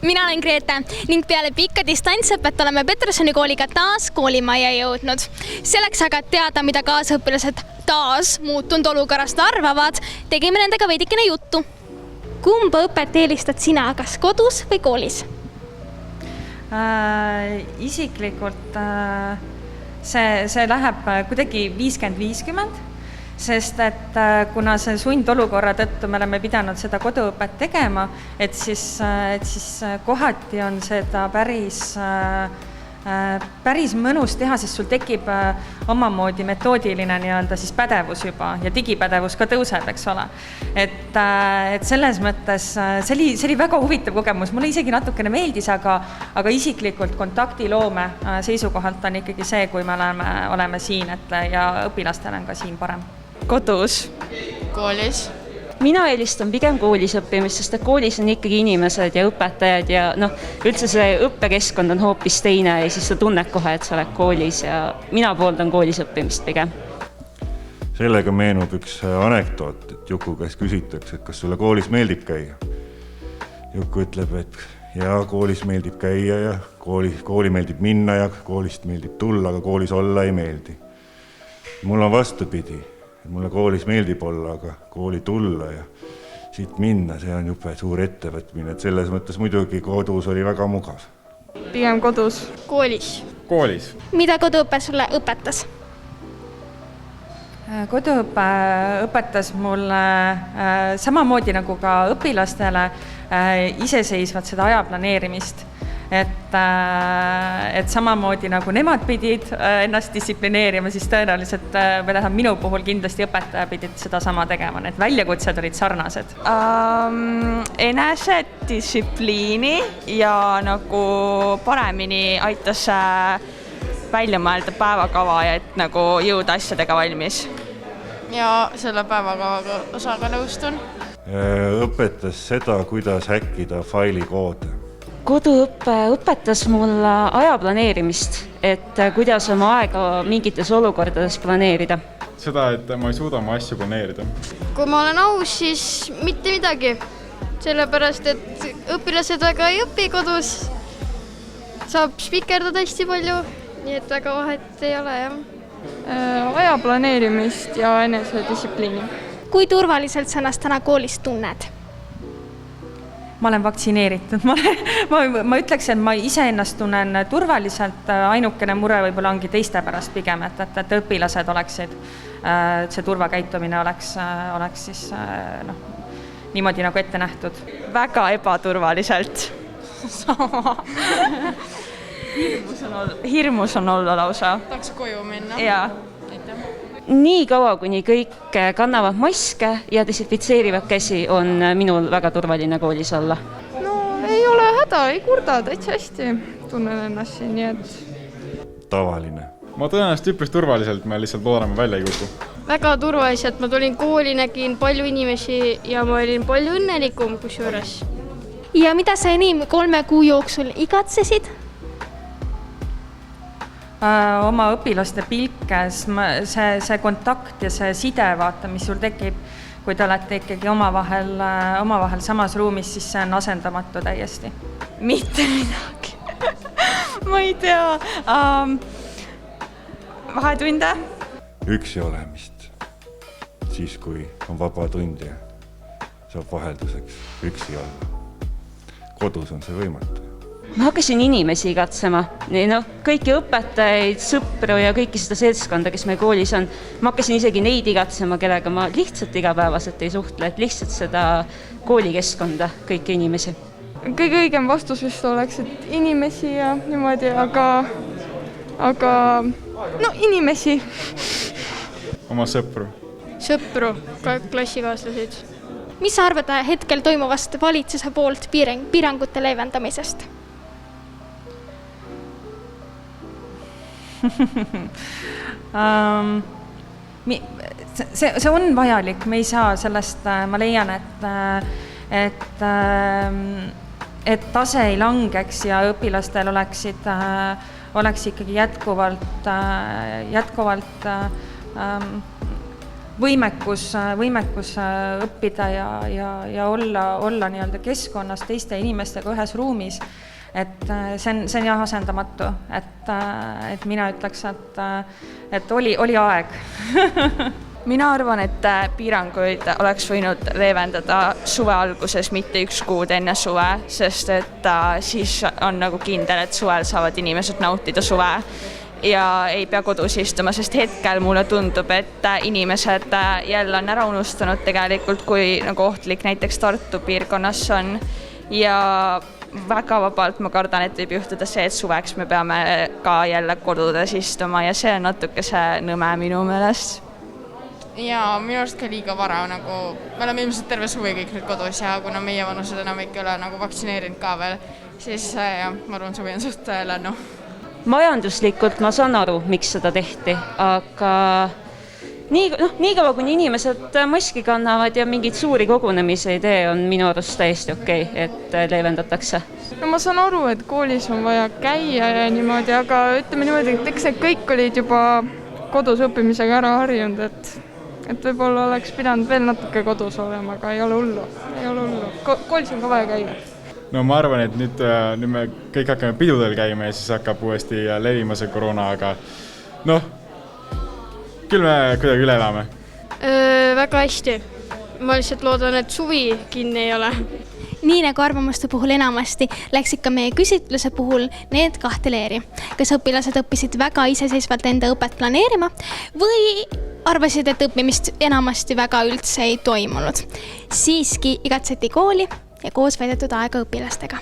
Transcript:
Mina olen Grete ning peale pikka distantsõpet oleme Petersoni kooliga taas koolimajja jõudnud. Selleks aga teada, mida kaasõpilased taas muutunud olukorrast arvavad, tegime nendega veidikene juttu. Kumba õpet eelistad sina, kas kodus või koolis? Isiklikult see läheb kuidagi 50-50, sest et kuna see sundolukorra tõttu me oleme pidanud seda koduõpet tegema, et siis kohati on seda päris mõnus teha, sest sul tekib omamoodi metoodiline siis pädevus juba ja digipädevus ka tõuseb, eks ole. Et selles mõttes see oli väga huvitav kogemus, mulle isegi natukene meeldis, aga isiklikult kontaktiloome seisukohalt on ikkagi see, kui me oleme siin, ja õpilastel on ka siin parem. Kodus. Koolis. Mina eelistan pigem koolis õppimist, sest koolis on ikkagi inimesed ja õpetajad ja üldse see õppekeskkond on hoopis teine ja siis sa tunned kohe, et sa oled koolis ja mina pooldan koolis õppimist pigem. Sellega meenub üks anekdoot, et Juku käest küsitakse, et kas sulle koolis meeldib käia. Juku ütleb, et jaa, koolis meeldib käia ja kooli meeldib minna ja koolist meeldib tulla, aga koolis olla ei meeldi. Mul on vastupidi. Mulle koolis meeldib olla, aga kooli tulla ja siit minna, see on juba suur ettevõtmine, et selles mõttes muidugi kodus oli väga mugav. Pigem kodus. Koolis. Koolis. Mida koduõpe sulle õpetas? Koduõpe õpetas mulle samamoodi nagu ka õpilastele iseseisvat seda aja planeerimist. Et samamoodi nagu nemad pidid ennast distsiplineerima, siis tõenäoliselt minu puhul kindlasti õpetaja pidid seda sama tegema, need väljakutsed olid sarnased. Enesedistsipliini ja nagu paremini aitas välja mõelda päevakava ja et nagu jõuda asjadega valmis. Ja selle päevakavaga osaga nõustun. Õpetas seda, kuidas häkkida failikoode. Koduõppe õpetas mulle aja planeerimist, et kuidas oma aega mingites olukordades planeerida. Seda, et ma ei suuda oma asju planeerida. Kui ma olen aus, siis mitte midagi. Sellepärast, et õpilased väga ei õpi kodus. Saab spikerdada hästi palju, nii et väga vahet ei ole. Aja planeerimist ja enesedistsipliini. Kui turvaliselt sa ennast täna koolis tunned? Ma olen vaktsineeritud. Ma ütleks, et ma ise ennast tunnen turvaliselt, ainukene mure võib-olla ongi teiste pärast pigem, et õpilased oleksid, see turvakäitumine oleks siis niimoodi nagu ette nähtud. Väga ebaturvaliselt. Sama. Hirmus on olla lausa. Tahaks koju minna. Jaa. Nii kaua, kuni kõik kannavad maske ja desinfitseerivad käsi, on minul väga turvaline koolis olla. No ei ole häda, ei kurda, täitsa hästi tunnen ennast siin, nii et... Tavaline. Ma tõenäoliselt üpris turvaliselt, me lihtsalt loodame välja ei kuku. Väga turvaliselt, ma tulin kooli, nägin palju inimesi ja ma olin palju õnnelikum kusjuures. Ja mida sa enim 3 kuu jooksul igatsesid? Oma õpilaste pilkes, see kontakt ja see side, vaata, mis sul tekib, kui te olete ikkagi omavahel samas ruumis, siis see on asendamatu täiesti. Mitte midagi. Ma ei tea. Vahetunde? Üksi olemist. Siis, kui on vaba tund ja saab vahelduseks üksi olla. Kodus on see võimatu. Ma hakkasin inimesi igatsema, kõiki õpetajaid, sõpru ja kõiki seda seltskonda, kes meil koolis on. Ma hakkasin isegi neid igatsema, kellega ma lihtsalt igapäevaselt ei suhtle, et lihtsalt seda koolikeskkonda, kõiki inimesi. Kõige õigem vastus vist oleks, et inimesi ja niimoodi, aga inimesi. Oma sõpru. Sõpru, klassikaaslased. Mis sa arvad hetkel toimuvast valitsuse poolt piirangute leevendamisest? See on vajalik, me ei saa sellest, ma leian, et tase ei langeks ja õpilastel oleks ikkagi jätkuvalt võimekus õppida ja olla nii-öelda keskkonnas teiste inimestega ühes ruumis, et see on jah asendamatu, et mina ütleks, et oli aeg. Mina arvan, et piiranguid oleks võinud leevendada suve alguses, mitte 1 kuud enne suve, sest et siis on nagu kindel, et suvel saavad inimesed nautida suve ja ei pea kodus istuma, sest hetkel mulle tundub, et inimesed jälle on ära unustanud tegelikult, kui nagu ohtlik näiteks Tartu piirkonnas on ja väga vabalt ma kardan, et võib juhtuda see, et suveks me peame ka jälle kodudes istuma ja see on natukese nõme minu meelest. Ja minu arust ka liiga vara, nagu me oleme ilmselt terve suve kõik nüüd kodus ja kuna meie vanused enam ei ole nagu vaktsineerinud ka veel, siis jah, ma arvan, suvi on suht lännu. Majanduslikult ma saan aru, miks seda tehti, aga nii kaua, kuni inimesed maski kannavad ja mingeid suuri kogunemisi ei tee, on minu arust täiesti okei, et leevendatakse. No ma saan aru, et koolis on vaja käia ja niimoodi, aga ütleme niimoodi, et eks need kõik olid juba kodus õppimisega ära harjunud, et võib-olla oleks pidanud veel natuke kodus olema, aga ei ole hullu. Koolis on ka vaja käia. No ma arvan, et nüüd me kõik hakkame pidudel käima ja siis hakkab uuesti levima see koroona, aga küll me kuidagi üle elame. Väga hästi. Ma lihtsalt loodan, et suvi kinni ei ole. Nii nagu arvamuste puhul enamasti läksid ka meie küsitluse puhul need 2 leeri. Kas õpilased õppisid väga iseseisvalt enda õpet planeerima või arvasid, et õppimist enamasti väga üldse ei toimunud. Siiski igatseti kooli ja koos veedetud aega õpilastega.